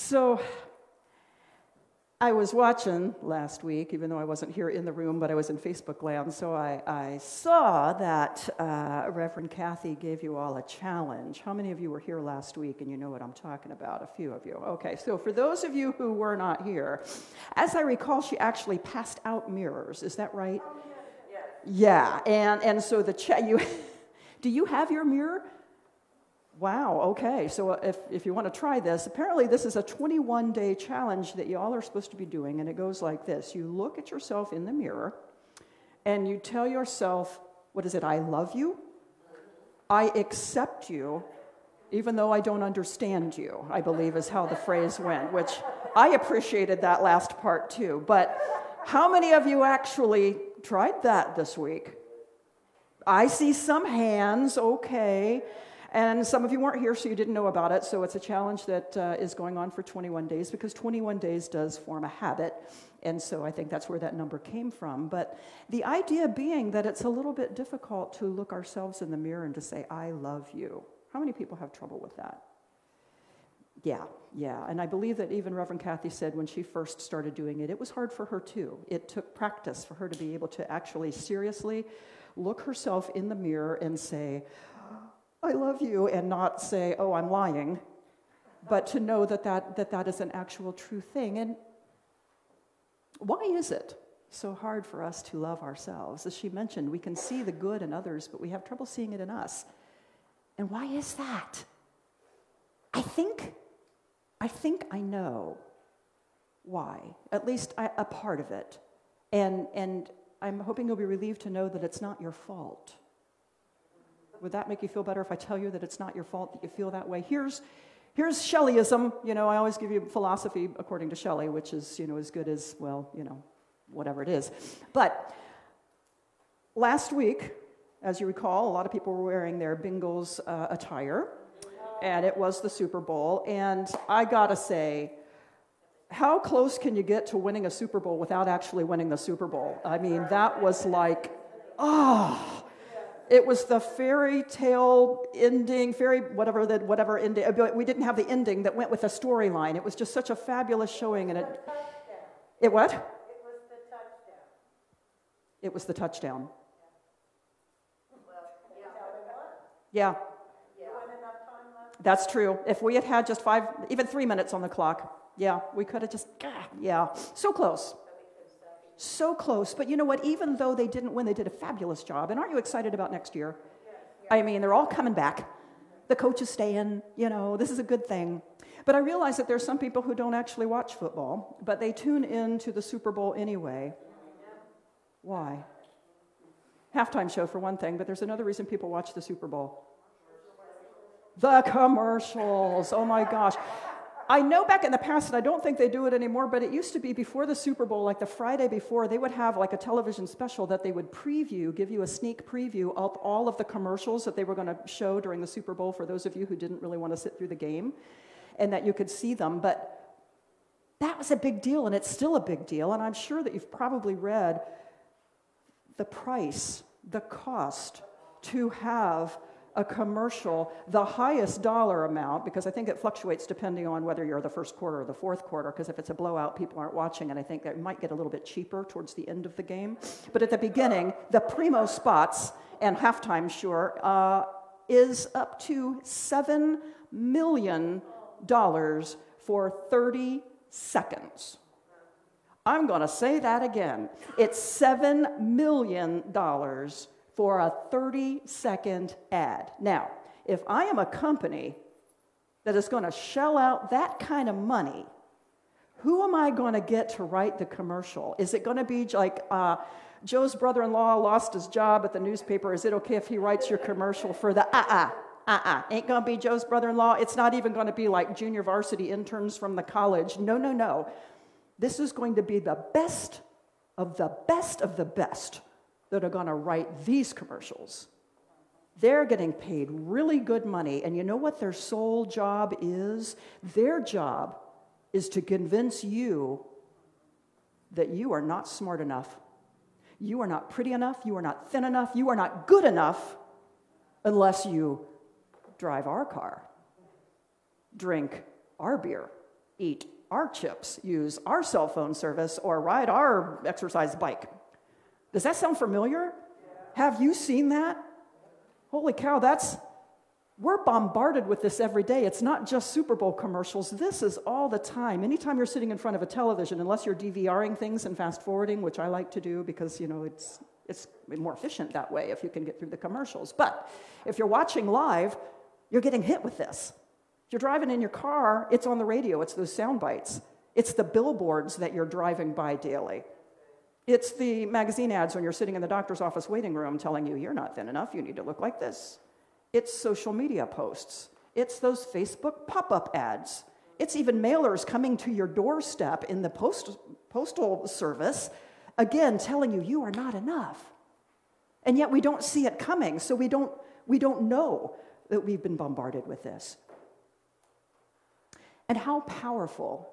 So I was watching last week, even though I wasn't here in the room, but I was in Facebook land, so I saw that Reverend Kathy gave you all a challenge. How many of you were here last week and you know what I'm talking about? A few of you. Okay, so for those of you who were not here, as I recall, she actually passed out mirrors. Is that right? Yeah, and so do you have your mirror? Wow, okay, so if you want to try this, apparently this is a 21-day challenge that you all are supposed to be doing, and it goes like this. You look at yourself in the mirror, and you tell yourself, what is it, I love you, I accept you, even though I don't understand you, I believe is how the phrase went, which I appreciated that last part too. But how many of you actually tried that this week? I see some hands, okay. And some of you weren't here, so you didn't know about it. So it's a challenge that is going on for 21 days, because 21 days does form a habit. And so I think that's where that number came from. But the idea being that it's a little bit difficult to look ourselves in the mirror and to say, I love you. How many people have trouble with that? Yeah. And I believe that even Reverend Kathy said when she first started doing it, it was hard for her too. It took practice for her to be able to actually seriously look herself in the mirror and say, I love you, and not say, oh, I'm lying, but to know that is an actual true thing. And why is it so hard for us to love ourselves? As she mentioned, we can see the good in others, but we have trouble seeing it in us. And why is that? I think I know why, at least a part of it. And I'm hoping you'll be relieved to know that it's not your fault. Would that make you feel better if I tell you that it's not your fault that you feel that way? Here's Chelleyism. I always give you philosophy according to Chelley, which is, as good as, well, whatever it is. But last week, as you recall, a lot of people were wearing their Bengals attire, and it was the Super Bowl. And I gotta say, how close can you get to winning a Super Bowl without actually winning the Super Bowl? I mean, that was like, it was the fairy tale ending, whatever ending. We didn't have the ending that went with the storyline. It was just such a fabulous showing, and it what? It was the touchdown. It was the touchdown. Yeah. That's true. If we had just even 3 minutes on the clock, yeah, we could have just, so close. So close. But you know what? Even though they didn't win, they did a fabulous job. And aren't you excited about next year? I mean, they're all coming back. The coach is staying. This is a good thing. But I realize that there's some people who don't actually watch football, but they tune in to the Super Bowl anyway. Why? Halftime show for one thing, but there's another reason people watch the Super Bowl. The commercials. Oh my gosh. I know back in the past, and I don't think they do it anymore, but it used to be before the Super Bowl, like the Friday before, they would have like a television special that they would give you a sneak preview of all of the commercials that they were going to show during the Super Bowl for those of you who didn't really want to sit through the game, and that you could see them. But that was a big deal, and it's still a big deal, and I'm sure that you've probably read the price, the cost to have a commercial, the highest dollar amount, because I think it fluctuates depending on whether you're the first quarter or the fourth quarter, because if it's a blowout, people aren't watching, and I think that it might get a little bit cheaper towards the end of the game. But at the beginning, the primo spots and halftime, is up to $7 million for 30 seconds. I'm going to say that again. It's $7 million for a 30-second ad. Now, if I am a company that is going to shell out that kind of money, who am I going to get to write the commercial? Is it going to be like Joe's brother-in-law lost his job at the newspaper? Is it okay if he writes your commercial for the Ain't going to be Joe's brother-in-law. It's not even going to be like junior varsity interns from the college. No. This is going to be the best of the best of the best that are going to write these commercials. They're getting paid really good money, and you know what their sole job is? Their job is to convince you that you are not smart enough, you are not pretty enough, you are not thin enough, you are not good enough unless you drive our car, drink our beer, eat our chips, use our cell phone service, or ride our exercise bike. Does that sound familiar? Have you seen that? Holy cow, we're bombarded with this every day. It's not just Super Bowl commercials. This is all the time. Anytime you're sitting in front of a television, unless you're DVRing things and fast forwarding, which I like to do because, it's more efficient that way if you can get through the commercials. But if you're watching live, you're getting hit with this. If you're driving in your car, it's on the radio. It's those sound bites. It's the billboards that you're driving by daily. It's the magazine ads when you're sitting in the doctor's office waiting room telling you, you're not thin enough, you need to look like this. It's social media posts. It's those Facebook pop-up ads. It's even mailers coming to your doorstep in the postal service, again, telling you, you are not enough. And yet we don't see it coming, so we don't know that we've been bombarded with this. And how powerful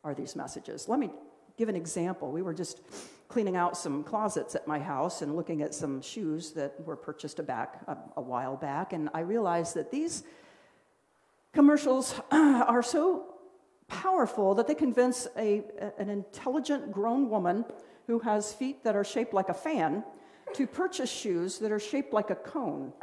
are these messages? Let me give an example. We were just cleaning out some closets at my house and looking at some shoes that were purchased a while back, and I realized that these commercials are so powerful that they convince an intelligent grown woman who has feet that are shaped like a fan to purchase shoes that are shaped like a cone.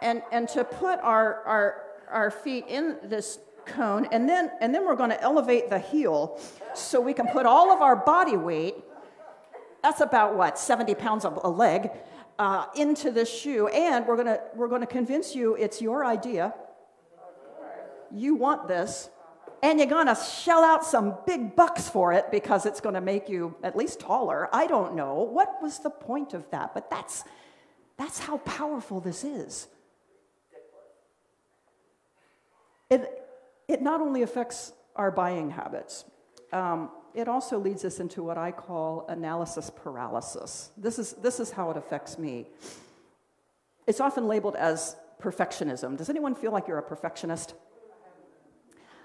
And to put our feet in this cone, and then we're going to elevate the heel so we can put all of our body weight, that's about 70 pounds of a leg, into this shoe, and we're going to convince you it's your idea, you want this, and you're going to shell out some big bucks for it because it's going to make you at least taller. I don't know. What was the point of that? But that's how powerful this is. It not only affects our buying habits, it also leads us into what I call analysis paralysis. This is how it affects me. It's often labeled as perfectionism. Does anyone feel like you're a perfectionist?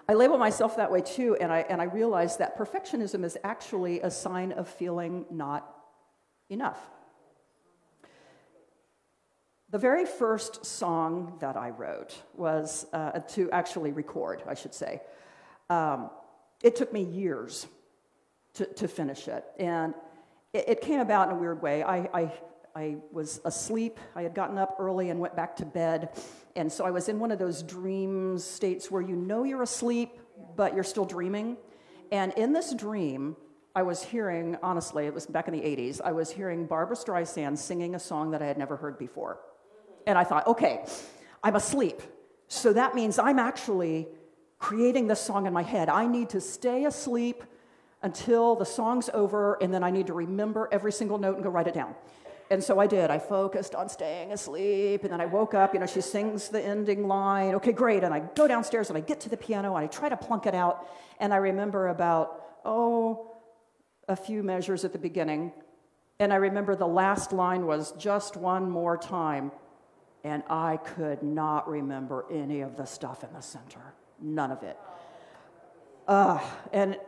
I label myself that way too, and I realize that perfectionism is actually a sign of feeling not enough. The very first song that I wrote was to actually record, I should say. It took me years to finish it, and it came about in a weird way. I was asleep. I had gotten up early and went back to bed, and so I was in one of those dream states where you know you're asleep, but you're still dreaming. And in this dream, I was hearing, honestly, it was back in the 80s, I was hearing Barbra Streisand singing a song that I had never heard before. And I thought, okay, I'm asleep, so that means I'm actually creating this song in my head. I need to stay asleep until the song's over, and then I need to remember every single note and go write it down. And so I did. I focused on staying asleep, and then I woke up, she sings the ending line. Okay, great, and I go downstairs, and I get to the piano, and I try to plunk it out, and I remember about, a few measures at the beginning, and I remember the last line was just one more time, and I could not remember any of the stuff in the center. None of it. And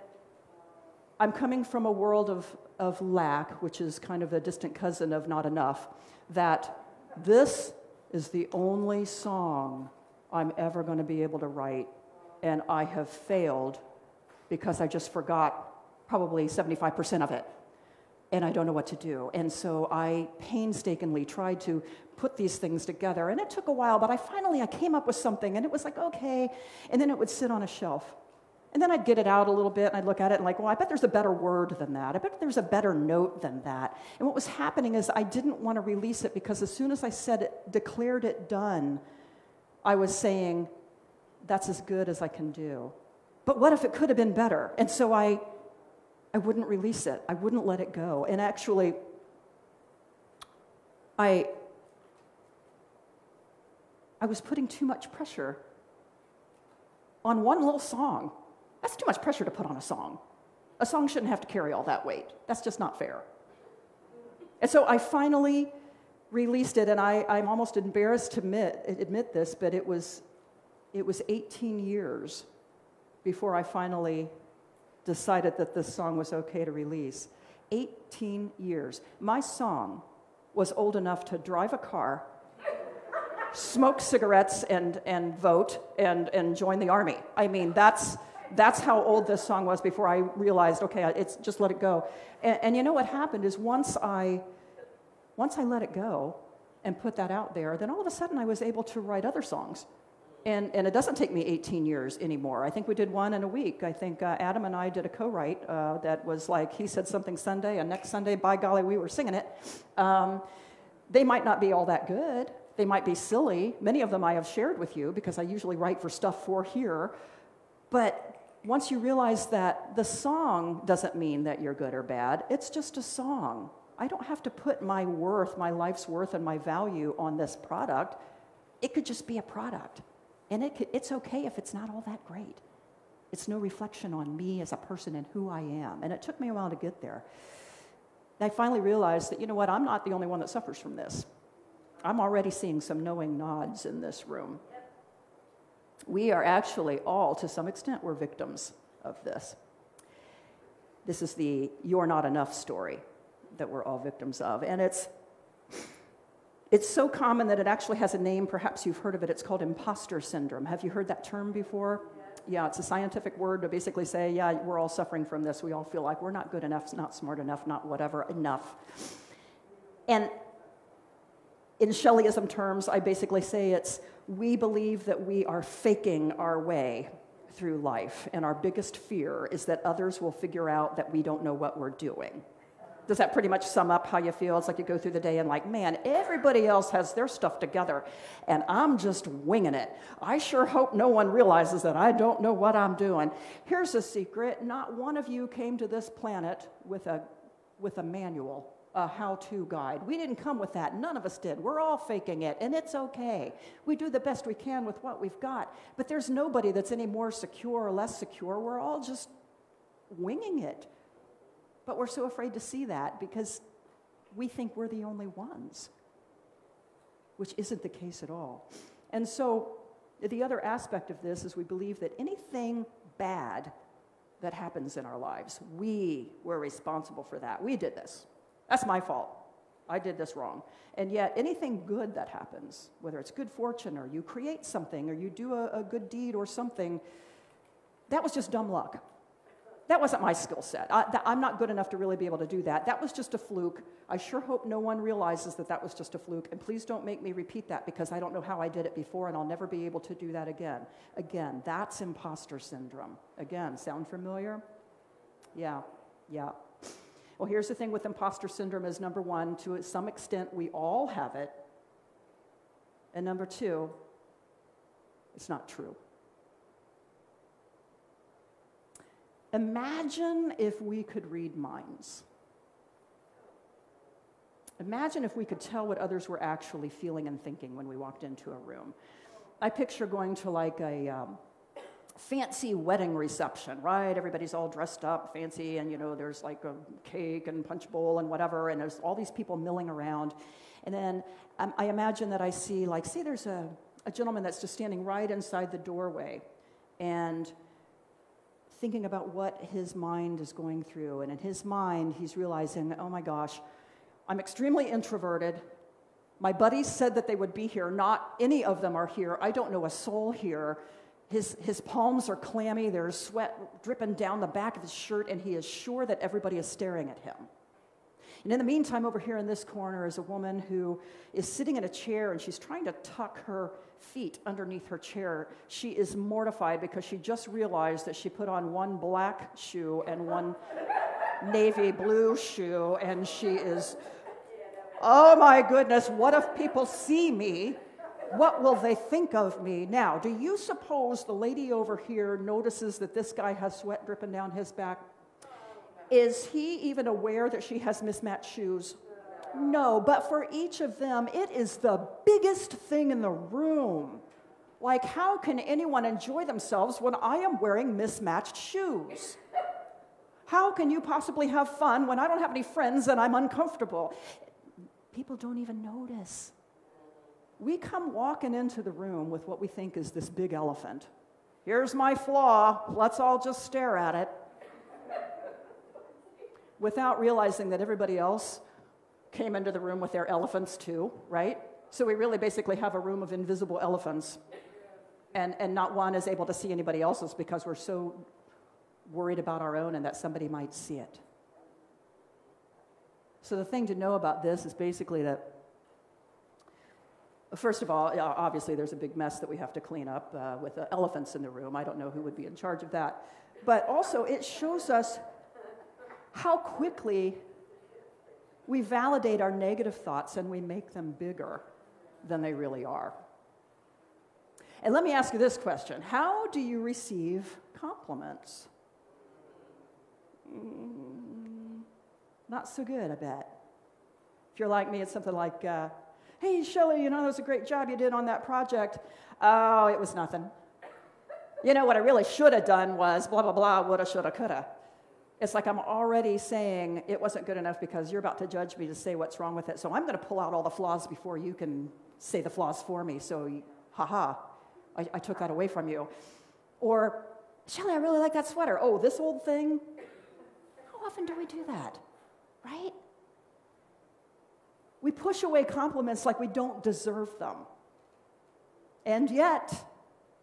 I'm coming from a world of lack, which is kind of a distant cousin of not enough, that this is the only song I'm ever going to be able to write, and I have failed because I just forgot probably 75% of it, and I don't know what to do. And so I painstakingly tried to put these things together, and it took a while, but I came up with something, and it was like, okay, and then it would sit on a shelf. And then I'd get it out a little bit, and I'd look at it and I bet there's a better word than that. I bet there's a better note than that. And what was happening is I didn't want to release it because as soon as I declared it done, I was saying, that's as good as I can do. But what if it could have been better? And so I wouldn't release it. I wouldn't let it go. And actually, I was putting too much pressure on one little song. That's too much pressure to put on a song. A song shouldn't have to carry all that weight. That's just not fair. And so I finally released it, and I'm almost embarrassed to admit this, but it was 18 years before I finally decided that this song was okay to release. 18 years. My song was old enough to drive a car, smoke cigarettes and vote and join the army. I mean, that's how old this song was before I realized, okay, it's just let it go. And you know what happened is once I let it go and put that out there, then all of a sudden I was able to write other songs. And it doesn't take me 18 years anymore. I think we did one in a week. I think Adam and I did a co-write that was like, he said something Sunday, and next Sunday, by golly, we were singing it. They might not be all that good. They might be silly. Many of them I have shared with you because I usually write for stuff for here. But once you realize that the song doesn't mean that you're good or bad, it's just a song. I don't have to put my worth, my life's worth, and my value on this product. It could just be a product. And it's okay if it's not all that great. It's no reflection on me as a person and who I am. And it took me a while to get there. And I finally realized that, you know what, I'm not the only one that suffers from this. I'm already seeing some knowing nods in this room. We are actually all, to some extent, we're victims of this. This is the "you're not enough" story that we're all victims of. And it's so common that it actually has a name. Perhaps you've heard of it. It's called Imposter Syndrome. Have you heard that term before? Yeah, it's a scientific word to basically say, yeah, we're all suffering from this. We all feel like we're not good enough, not smart enough, not whatever enough. And in Shelleyism terms, I basically say we believe that we are faking our way through life, and our biggest fear is that others will figure out that we don't know what we're doing. Does that pretty much sum up how you feel? It's like you go through the day and like, man, everybody else has their stuff together, and I'm just winging it. I sure hope no one realizes that I don't know what I'm doing. Here's a secret. Not one of you came to this planet with a manual, a how-to guide. We didn't come with that. None of us did. We're all faking it, and it's okay. We do the best we can with what we've got, but there's nobody that's any more secure or less secure. We're all just winging it. But we're so afraid to see that because we think we're the only ones, which isn't the case at all. And so the other aspect of this is we believe that anything bad that happens in our lives, we were responsible for that. We did this. That's my fault. I did this wrong. And yet anything good that happens, whether it's good fortune or you create something or you do a good deed or something, that was just dumb luck. That wasn't my skill set. I'm not good enough to really be able to do that. That was just a fluke. I sure hope no one realizes that that was just a fluke. And please don't make me repeat that because I don't know how I did it before and I'll never be able to do that again. Again, that's imposter syndrome. Again, sound familiar? Yeah. Well, here's the thing with imposter syndrome is number one, to some extent, we all have it. And number two, it's not true. Imagine if we could read minds. Imagine if we could tell what others were actually feeling and thinking when we walked into a room. I picture going to like a fancy wedding reception, right? Everybody's all dressed up, fancy, and there's like a cake and punch bowl and whatever, and there's all these people milling around. And then I imagine that I see, there's a gentleman that's just standing right inside the doorway, and thinking about what his mind is going through. And in his mind, he's realizing, oh my gosh, I'm extremely introverted. My buddies said that they would be here. Not any of them are here. I don't know a soul here. His palms are clammy. There's sweat dripping down the back of his shirt, and he is sure that everybody is staring at him. And in the meantime, over here in this corner is a woman who is sitting in a chair, and she's trying to tuck her feet underneath her chair. She is mortified because she just realized that she put on one black shoe and one navy blue shoe, and she is, oh my goodness, what if people see me? What will they think of me? Now, do you suppose the lady over here notices that this guy has sweat dripping down his back? Is he even aware that she has mismatched shoes? No, but for each of them, it is the biggest thing in the room. Like, how can anyone enjoy themselves when I am wearing mismatched shoes? How can you possibly have fun when I don't have any friends and I'm uncomfortable? People don't even notice. We come walking into the room with what we think is this big elephant. Here's my flaw. Let's all just stare at it. Without realizing that everybody else came into the room with their elephants too, right? So we really basically have a room of invisible elephants, and not one is able to see anybody else's because we're so worried about our own and that somebody might see it. So the thing to know about this is basically that, first of all, obviously there's a big mess that we have to clean up with elephants in the room. I don't know who would be in charge of that. But also it shows us how quickly we validate our negative thoughts and we make them bigger than they really are. And let me ask you this question. How do you receive compliments? Not so good, I bet. If you're like me, it's something like, hey, Chelley, you know, that was a great job you did on that project. Oh, it was nothing. You know, what I really should have done was blah, blah, blah, woulda, shoulda, coulda. It's like I'm already saying it wasn't good enough because you're about to judge me to say what's wrong with it. So I'm going to pull out all the flaws before you can say the flaws for me. So, ha-ha, I took that away from you. Or, Chelley, I really like that sweater. Oh, this old thing? How often do we do that, right? We push away compliments like we don't deserve them. And yet,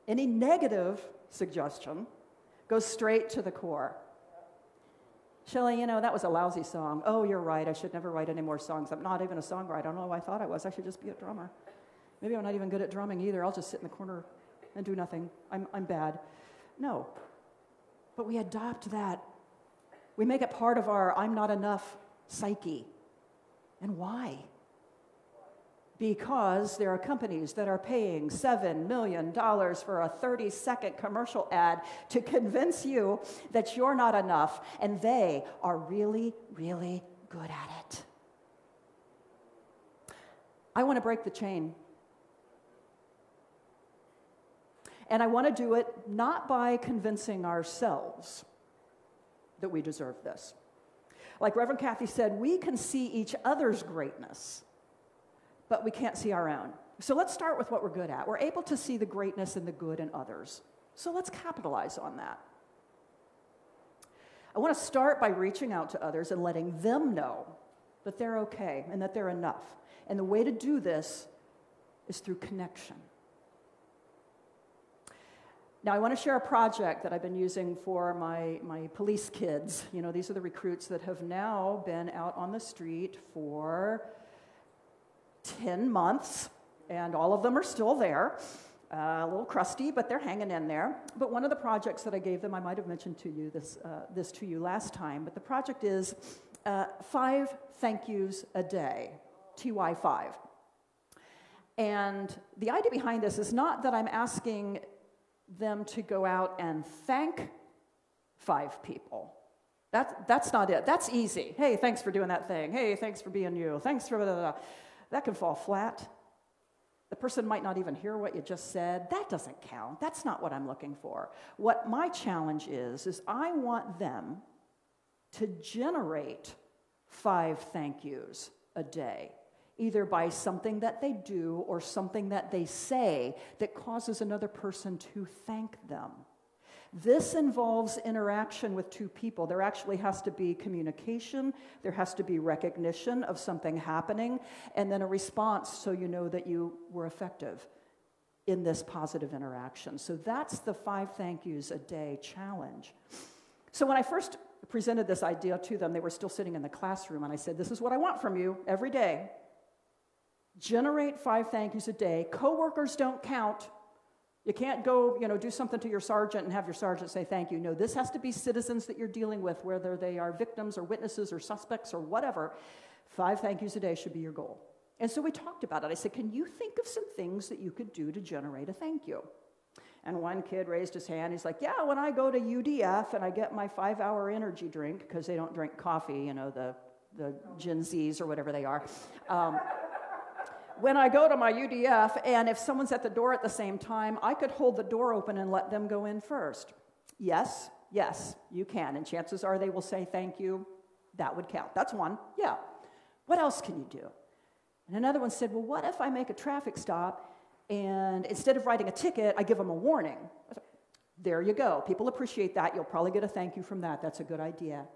any negative suggestion goes straight to the core. Chelley, you know, that was a lousy song. Oh, you're right. I should never write any more songs. I'm not even a songwriter. I don't know who I thought I was. I should just be a drummer. Maybe I'm not even good at drumming either. I'll just sit in the corner and do nothing. I'm bad. No. But we adopt that. We make it part of our I'm not enough psyche. And why? Because there are companies that are paying $7 million for a 30-second commercial ad to convince you that you're not enough, and they are really, really good at it. I want to break the chain. And I want to do it not by convincing ourselves that we deserve this. Like Reverend Kathy said, we can see each other's greatness, but we can't see our own. So let's start with what we're good at. We're able to see the greatness and the good in others. So let's capitalize on that. I want to start by reaching out to others and letting them know that they're okay and that they're enough. And the way to do this is through connection. Now, I want to share a project that I've been using for my police kids. You know, these are the recruits that have now been out on the street for 10 months, and all of them are still there. A little crusty, but they're hanging in there. But one of the projects that I gave them, I might have mentioned to you this to you last time, but the project is 5 thank yous a day, TY5. And the idea behind this is not that I'm asking them to go out and thank 5 people. That's not it. That's easy. Hey, thanks for doing that thing. Hey, thanks for being you. Thanks for blah, blah, blah. That can fall flat. The person might not even hear what you just said. That doesn't count. That's not what I'm looking for. What my challenge is I want them to generate 5 thank yous a day, either by something that they do or something that they say that causes another person to thank them. This involves interaction with 2 people. There actually has to be communication, there has to be recognition of something happening, and then a response so you know that you were effective in this positive interaction. So that's the 5 thank yous a day challenge. So when I first presented this idea to them, they were still sitting in the classroom, and I said, this is what I want from you every day. Generate 5 thank yous a day. Coworkers don't count. You can't go, do something to your sergeant and have your sergeant say thank you. No, this has to be citizens that you're dealing with, whether they are victims or witnesses or suspects or whatever. 5 thank yous a day should be your goal. And so we talked about it. I said, can you think of some things that you could do to generate a thank you? And one kid raised his hand. He's like, yeah, when I go to UDF and I get my 5-hour energy drink, because they don't drink coffee, the Gen Zs or whatever they are. When I go to my UDF, and if someone's at the door at the same time, I could hold the door open and let them go in first. Yes, you can. And chances are they will say thank you. That would count. That's one. Yeah. What else can you do? And another one said, well, what if I make a traffic stop, and instead of writing a ticket, I give them a warning? There you go. People appreciate that. You'll probably get a thank you from that. That's a good idea.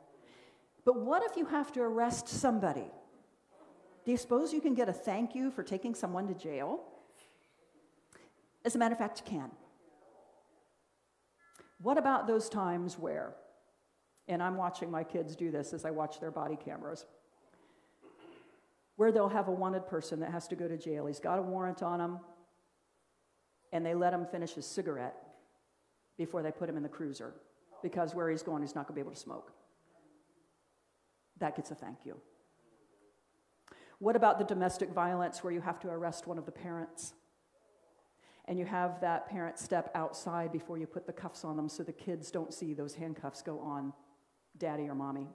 But what if you have to arrest somebody? Do you suppose you can get a thank you for taking someone to jail? As a matter of fact, you can. What about those times where, and I'm watching my kids do this as I watch their body cameras, where they'll have a wanted person that has to go to jail. He's got a warrant on him, and they let him finish his cigarette before they put him in the cruiser, because where he's going, he's not going to be able to smoke. That gets a thank you. What about the domestic violence where you have to arrest one of the parents? And you have that parent step outside before you put the cuffs on them so the kids don't see those handcuffs go on daddy or mommy.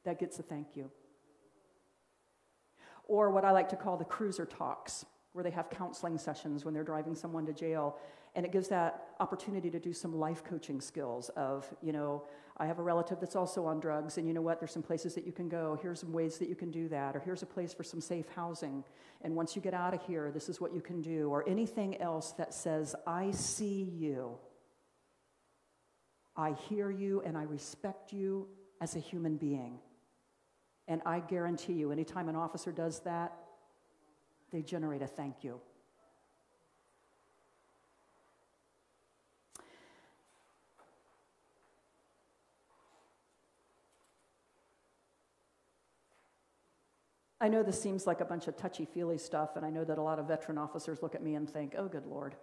That gets a thank you. Or what I like to call the cruiser talks, where they have counseling sessions when they're driving someone to jail, and it gives that opportunity to do some life coaching skills of, I have a relative that's also on drugs, and you know what, there's some places that you can go, here's some ways that you can do that, or here's a place for some safe housing, and once you get out of here, this is what you can do, or anything else that says, I see you, I hear you, and I respect you as a human being. And I guarantee you, anytime an officer does that, they generate a thank you. I know this seems like a bunch of touchy-feely stuff, and I know that a lot of veteran officers look at me and think, oh, good Lord.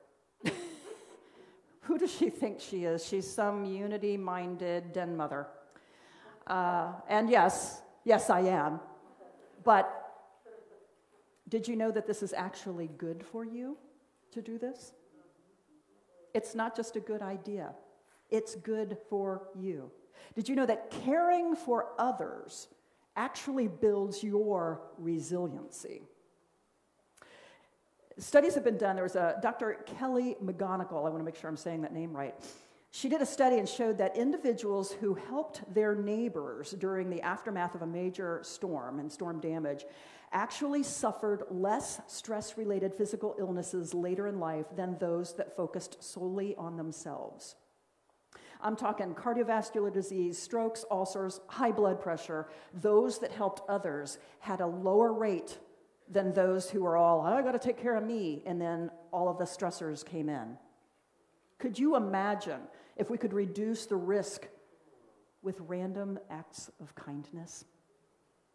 Who does she think she is? She's some unity-minded den mother. And yes, I am. But did you know that this is actually good for you to do this? It's not just a good idea. It's good for you. Did you know that caring for others actually builds your resiliency? Studies have been done. There was a Dr. Chelley, I want to make sure I'm saying that name right. She did a study and showed that individuals who helped their neighbors during the aftermath of a major storm and storm damage actually suffered less stress-related physical illnesses later in life than those that focused solely on themselves. I'm talking cardiovascular disease, strokes, ulcers, high blood pressure. Those that helped others had a lower rate than those who were all, I got to take care of me, and then all of the stressors came in. Could you imagine if we could reduce the risk with random acts of kindness?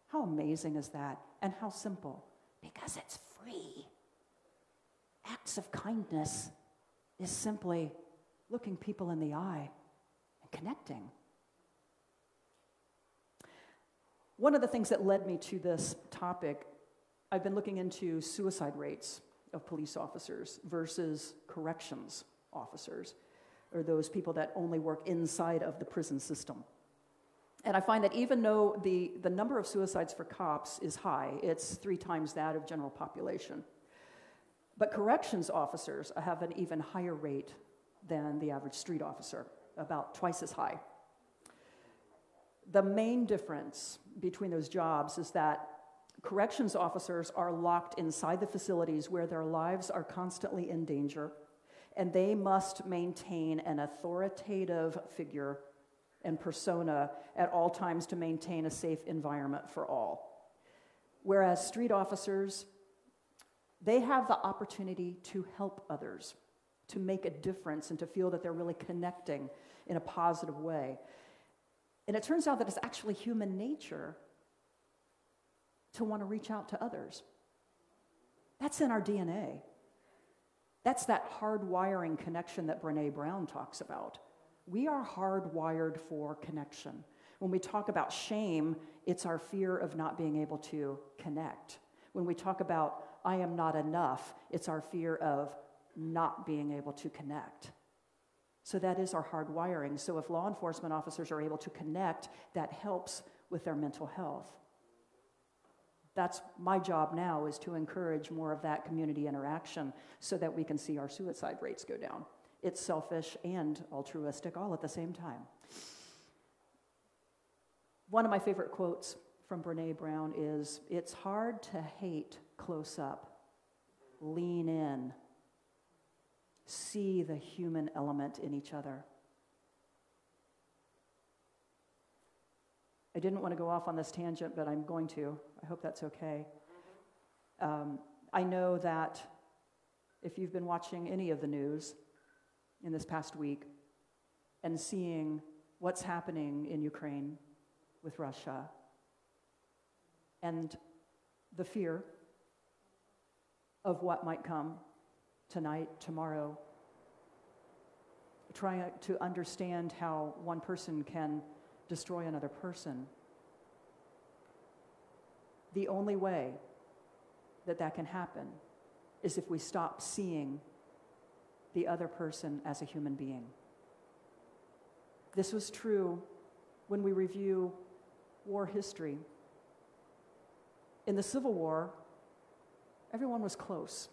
How amazing is that? And how simple? Because it's free. Acts of kindness is simply looking people in the eye and connecting. One of the things that led me to this topic, I've been looking into suicide rates of police officers versus corrections officers, or those people that only work inside of the prison system. And I find that even though the number of suicides for cops is high, it's 3 times that of general population. But corrections officers have an even higher rate than the average street officer, about twice as high. The main difference between those jobs is that corrections officers are locked inside the facilities where their lives are constantly in danger, and they must maintain an authoritative figure and persona at all times to maintain a safe environment for all. Whereas street officers, they have the opportunity to help others, to make a difference, and to feel that they're really connecting in a positive way. And it turns out that it's actually human nature to want to reach out to others. That's in our DNA. That's that hardwiring connection that Brené Brown talks about. We are hardwired for connection. When we talk about shame, it's our fear of not being able to connect. When we talk about I am not enough, it's our fear of not being able to connect. So that is our hardwiring. So if law enforcement officers are able to connect, that helps with their mental health. That's my job now, is to encourage more of that community interaction so that we can see our suicide rates go down. It's selfish and altruistic all at the same time. One of my favorite quotes from Brené Brown is, "It's hard to hate close up. Lean in. See the human element in each other." I didn't want to go off on this tangent, but I'm going to. I hope that's okay. I know that if you've been watching any of the news in this past week and seeing what's happening in Ukraine with Russia and the fear of what might come tonight, tomorrow, trying to understand how one person can destroy another person. The only way that that can happen is if we stop seeing the other person as a human being. This was true when we review war history. In the Civil War, everyone was close.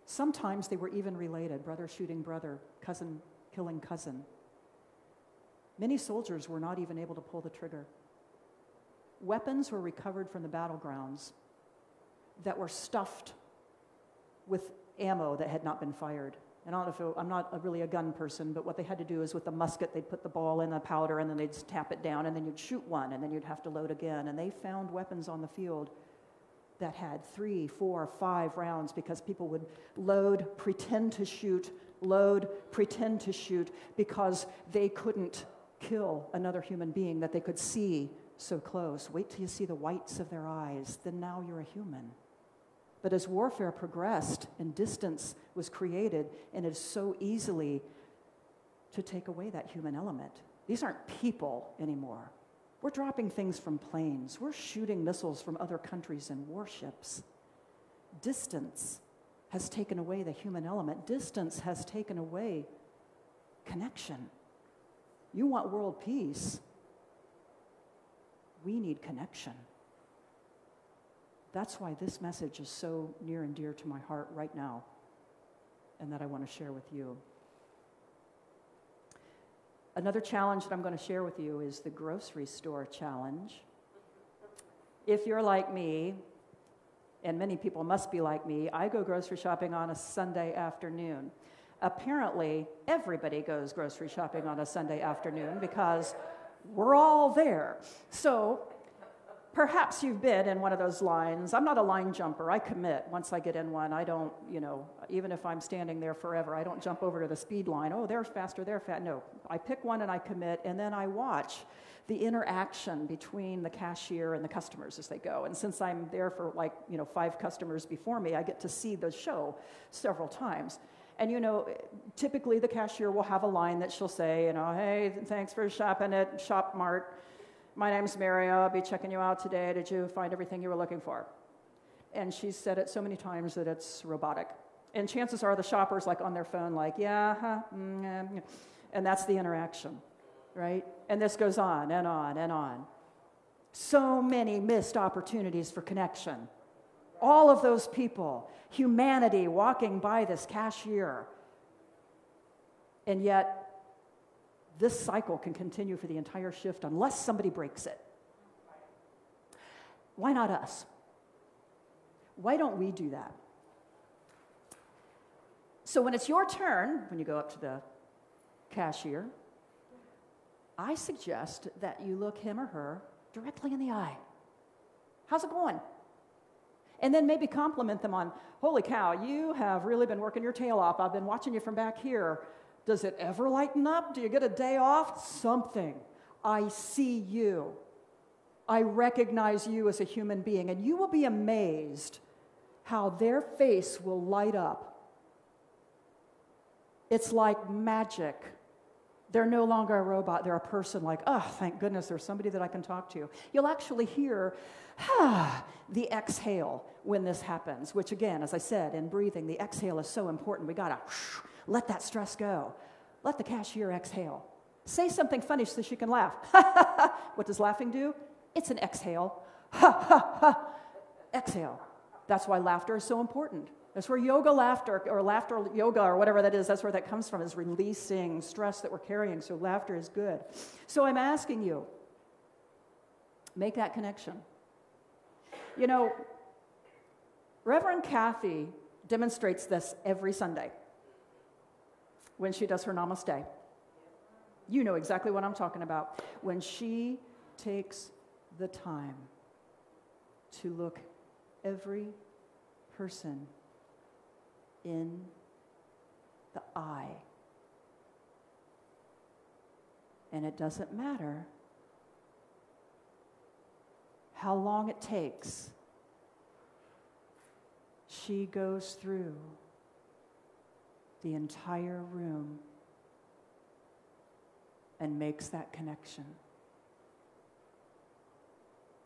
Sometimes they were even related, brother shooting brother, cousin killing cousin. Many soldiers were not even able to pull the trigger. Weapons were recovered from the battlegrounds that were stuffed with ammo that had not been fired. And I don't know if I'm not really a gun person, but what they had to do is with the musket, they'd put the ball in the powder and then they'd tap it down and then you'd shoot one and then you'd have to load again. And they found weapons on the field that had 3, 4, 5 rounds because people would load, pretend to shoot, load, pretend to shoot because they couldn't kill another human being that they could see so close. Wait till you see the whites of their eyes, then now you're a human. But as warfare progressed and distance was created, and it's so easily to take away that human element. These aren't people anymore. We're dropping things from planes. We're shooting missiles from other countries and warships. Distance has taken away the human element. Distance has taken away connection. You want world peace. We need connection. That's why this message is so near and dear to my heart right now, and that I want to share with you. Another challenge that I'm going to share with you is the grocery store challenge. If you're like me, and many people must be like me, I go grocery shopping on a Sunday afternoon. Apparently, everybody goes grocery shopping on a Sunday afternoon because we're all there. So perhaps you've been in one of those lines. I'm not a line jumper. I commit. Once I get in one, I don't, even if I'm standing there forever, I don't jump over to the speed line. Oh, they're faster, they're fast. No, I pick one and I commit, and then I watch the interaction between the cashier and the customers as they go. And since I'm there for 5 customers before me, I get to see the show several times. And typically the cashier will have a line that she'll say, hey, thanks for shopping at Shop Mart. My name's Mary, I'll be checking you out today. Did you find everything you were looking for? And she's said it so many times that it's robotic. And chances are the shopper's on their phone and that's the interaction, right? And this goes on and on and on. So many missed opportunities for connection. All of those people, humanity walking by this cashier. And yet, this cycle can continue for the entire shift unless somebody breaks it. Why not us? Why don't we do that? So when it's your turn, when you go up to the cashier, I suggest that you look him or her directly in the eye. How's it going? And then maybe compliment them on, holy cow, you have really been working your tail off. I've been watching you from back here. Does it ever lighten up? Do you get a day off? Something. I see you. I recognize you as a human being, and you will be amazed how their face will light up. It's like magic. They're no longer a robot. They're a person thank goodness there's somebody that I can talk to. You'll actually hear the exhale when this happens, which again, as I said, in breathing, the exhale is so important. We got to let that stress go. Let the cashier exhale. Say something funny so she can laugh. What does laughing do? It's an exhale. Exhale. That's why laughter is so important. That's where laughter yoga or whatever that is, that's where that comes from, is releasing stress that we're carrying. So laughter is good. So I'm asking you, make that connection. Reverend Kathy demonstrates this every Sunday when she does her namaste. You know exactly what I'm talking about. When she takes the time to look every person in the eye. And it doesn't matter how long it takes. She goes through the entire room and makes that connection.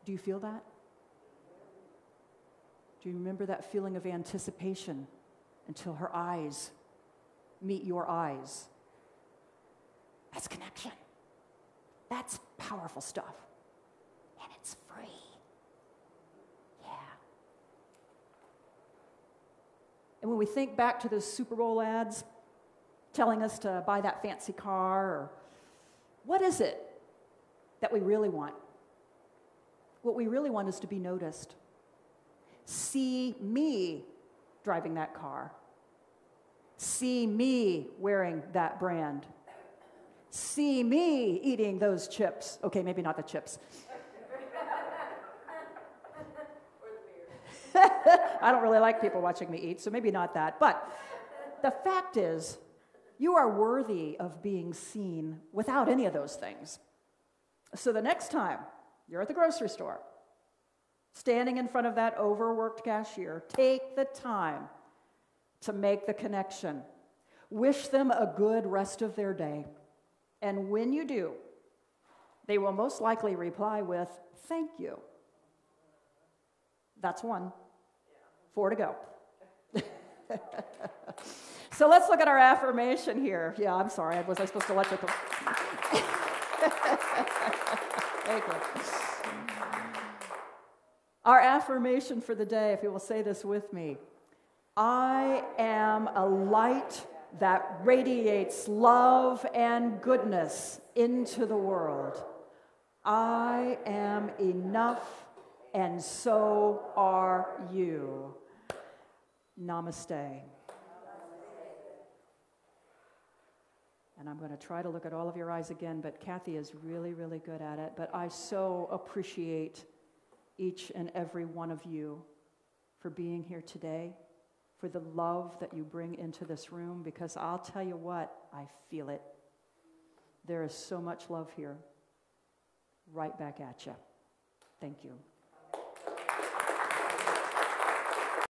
Do you feel that? Do you remember that feeling of anticipation until her eyes meet your eyes? That's connection. That's powerful stuff. And it's free. Yeah. And when we think back to those Super Bowl ads telling us to buy that fancy car, or what is it that we really want? What we really want is to be noticed. See me driving that car. See me wearing that brand. See me eating those chips. Okay, maybe not the chips. I don't really like people watching me eat, so maybe not that. But the fact is, you are worthy of being seen without any of those things. So the next time you're at the grocery store, standing in front of that overworked cashier, take the time to make the connection. Wish them a good rest of their day. And when you do, they will most likely reply with, "Thank you." That's one. 4 to go. So let's look at our affirmation here. Yeah, I'm sorry. Was I supposed to let you go? Thank you. Our affirmation for the day, if you will say this with me: I am a light that radiates love and goodness into the world. I am enough, and so are you. Namaste. And I'm going to try to look at all of your eyes again, but Kathy is really, really good at it. But I so appreciate each and every one of you for being here today, for the love that you bring into this room, because I'll tell you what, I feel it. There is so much love here. Right back at you. Thank you.